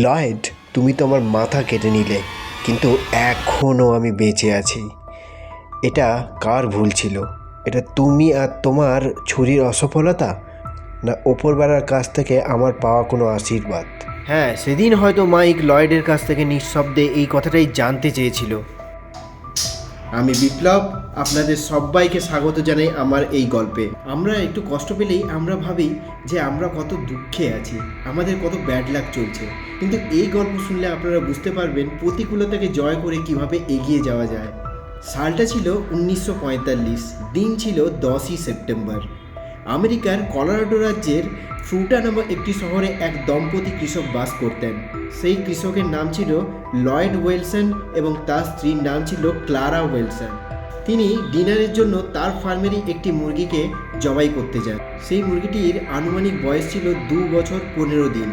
Lloyd, তুমি তো আমার মাথা কেটে নিলে, কিন্তু এখনও আমি বেঁচে আছি। এটা কার ভুল ছিল? এটা তুমি আর তোমার ছুরির অসফলতা, না ওপরবেলার কাছ থেকে আমার পাওয়া কোনো আশীর্বাদ? হ্যাঁ, সেদিন হয়তো মাইক লয়েডের কাছ থেকে নিঃশব্দে এই কথাটাই জানতে চেয়েছিল। আমি বিপ্লব, আপনাদের সবাইকে স্বাগত জানাই আমার এই গল্পে। আমরা একটু কষ্ট পেলেই আমরা ভাবি যে আমরা কত দুঃখে আছি, আমাদের কত ব্যাড লাক চলছে। কিন্তু এই গল্প শুনলে আপনারা বুঝতে পারবেন প্রতিকূলতাকে জয় করে কিভাবে এগিয়ে যাওয়া যায়। সালটা ছিল 1945, দিন ছিল 10ই সেপ্টেম্বর। আমেরিকার কলোরাডো রাজ্যের ফ্রুটা নামক একটি শহরে এক দম্পতি কৃষক বাস করতেন। সেই কৃষকের নাম ছিল লয়েড ওয়েলসন এবং তার স্ত্রীর নাম ছিল ক্লারা ওয়েলসন। তিনি ডিনারের জন্য তার ফার্মেরই একটি মুরগিকে জবাই করতে যান। সেই মুরগিটির আনুমানিক বয়স ছিল 2 বছর 15 দিন।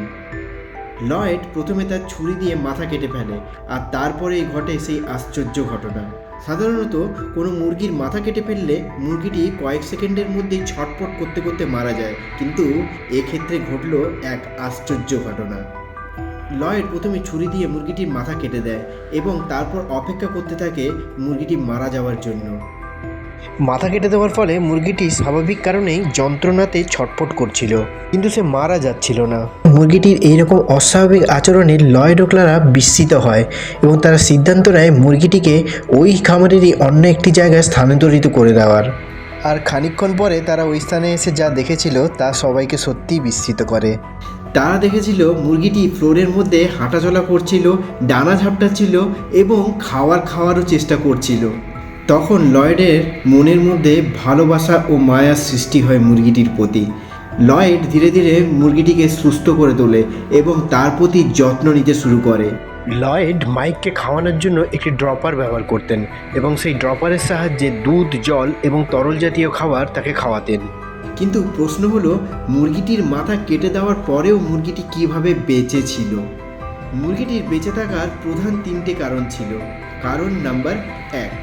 লয়েড প্রথমে তার ছুরি দিয়ে মাথা কেটে ফেলে, আর তারপরেই ঘটে সেই আশ্চর্য ঘটনা। সাধারণত কোনো মুরগির মাথা কেটে ফেললে মুরগিটি কয়েক সেকেন্ডের মধ্যেই ছটফট করতে করতে মারা যায়, কিন্তু এক্ষেত্রে ঘটল এক আশ্চর্য ঘটনা। লয়েড প্রথমে ছুরি দিয়ে মুরগিটির মাথা কেটে দেয় এবং তারপর অপেক্ষা করতে থাকে মুরগিটি মারা যাওয়ার জন্য। মাথা কেটে দেওয়ার ফলে মুরগিটি স্বাভাবিক কারণেই যন্ত্রণাতে ছটফট করছিল, কিন্তু সে মারা যাচ্ছিল না। মুরগিটির এইরকম অস্বাভাবিক আচরণে লয়েড ও ক্লারা বিস্মিত হয় এবং তারা সিদ্ধান্ত নেয় মুরগিটিকে ওই খামারেরই অন্য একটি জায়গায় স্থানান্তরিত করে দেওয়ার। আর খানিকক্ষণ পরে তারা ওই স্থানে এসে যা দেখেছিল তা সবাইকে সত্যিই বিস্মিত করে। তারা দেখেছিল মুরগিটি ফ্লোরের মধ্যে হাঁটাচলা করছিল, ডানা ঝাপটাচ্ছিল এবং খাওয়ারও চেষ্টা করছিল। তখন লয়েডের মনের মধ্যে ভালোবাসা ও মায়ার সৃষ্টি হয় মুরগিটির প্রতি। লয়েড ধীরে ধীরে মুরগিটিকে সুস্থ করে তোলে এবং তার প্রতি যত্ন নিতে শুরু করে। লয়েড মাইককে খাওয়ানোর জন্য একটি ড্রপার ব্যবহার করতেন এবং সেই ড্রপারের সাহায্যে দুধ, জল এবং তরল জাতীয় খাবার তাকে খাওয়াতেন। কিন্তু প্রশ্ন হলো, মুরগিটির মাথা কেটে দেওয়ার পরেও মুরগিটি কিভাবে বেঁচে ছিল? মুরগিটির বেঁচে থাকার প্রধান 3টে কারণ ছিল। কারণ নাম্বার 1,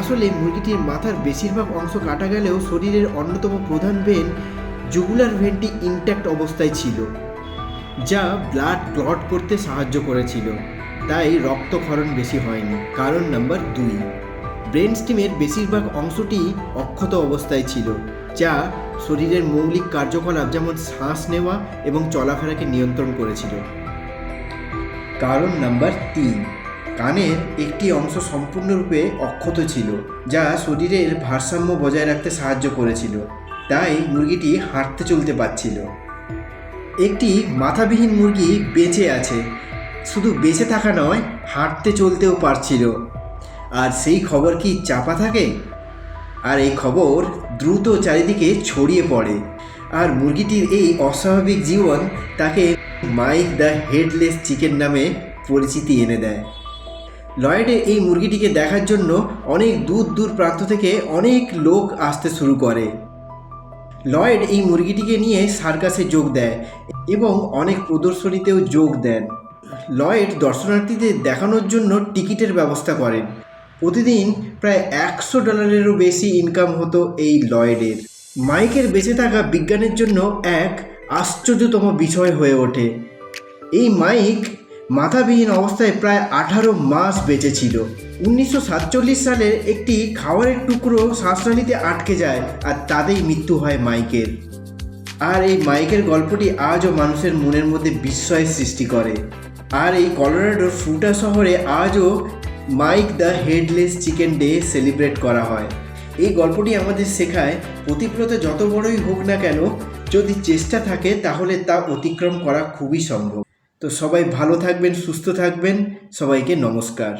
আসলে মুরগিটির মাথার বেশিরভাগ অংশ কাটা গেলেও শরীরের অন্যতম প্রধান ভেন, জুগুলার ভেনটি ইনট্যাক্ট অবস্থায় ছিল, যা ব্লাড ক্লট করতে সাহায্য করেছিল, তাই রক্তক্ষরণ বেশি হয়নি। কারণ নাম্বার 2, ব্রেন স্টিমের বেশিরভাগ অংশটি অক্ষত অবস্থায় ছিল, যা শরীরের মৌলিক কার্যকলাপ যেমন শ্বাস নেওয়া এবং চলাফেরাকে নিয়ন্ত্রণ করেছিল। কারণ নাম্বার 3, কানের একটি অংশ সম্পূর্ণরূপে অক্ষত ছিল, যা শরীরের ভারসাম্য বজায় রাখতে সাহায্য করেছিল, তাই মুরগিটি হাঁটতে চলতে পারছিল। একটি মাথাবিহীন মুরগি বেঁচে আছে, শুধু বেঁচে থাকা নয়, হাঁটতে চলতেও পারছিল। আর সেই খবর কি চাপা থাকে? আর এই খবর দ্রুত চারিদিকে ছড়িয়ে পড়ে, আর মুরগিটির এই অস্বাভাবিক জীবন তাকে মাইক দ্য হেডলেস চিকেন নামে পরিচিতি এনে দেয়। লয়েডের এই মুরগিটিকে দেখার জন্য অনেক দূর দূর প্রান্ত থেকে অনেক লোক আসতে শুরু করে। লয়েড এই মুরগিটিকে নিয়ে সার্কাসে যোগ দেয় এবং অনেক প্রদর্শনীতেও যোগ দেন। লয়েড দর্শনার্থীদের দেখানোর জন্য টিকিটের ব্যবস্থা করেন। প্রতিদিন প্রায় $100 বেশি ইনকাম হতো এই লয়েডের। মাইকের বেঁচে থাকা বিজ্ঞানের জন্য এক আশ্চর্যতম বিষয় হয়ে ওঠে। এই মাইক মাথাবিহীন অবস্থায় প্রায় 18 মাস বেঁচে ছিল। 1947 সালের একটি খাবারের টুকরো শ্বাসনালীতে আটকে যায়, আর তাতেই মৃত্যু হয় মাইকের। আর এই মাইকের গল্পটি আজও মানুষের মনের মধ্যে বিস্ময়ের সৃষ্টি করে। আর এই কলোরাডোর ফ্রুটা শহরে আজও Mike the headless chicken day celebrate করা হয়। এই গল্পটি আমাদের শেখায়, প্রতিকূলতা যত বড়ই হোক না কেন, যদি চেষ্টা থাকে তাহলে তা অতিক্রম করা খুবই সম্ভব। তো সবাই ভালো থাকবেন, সুস্থ থাকবেন, সবাইকে নমস্কার।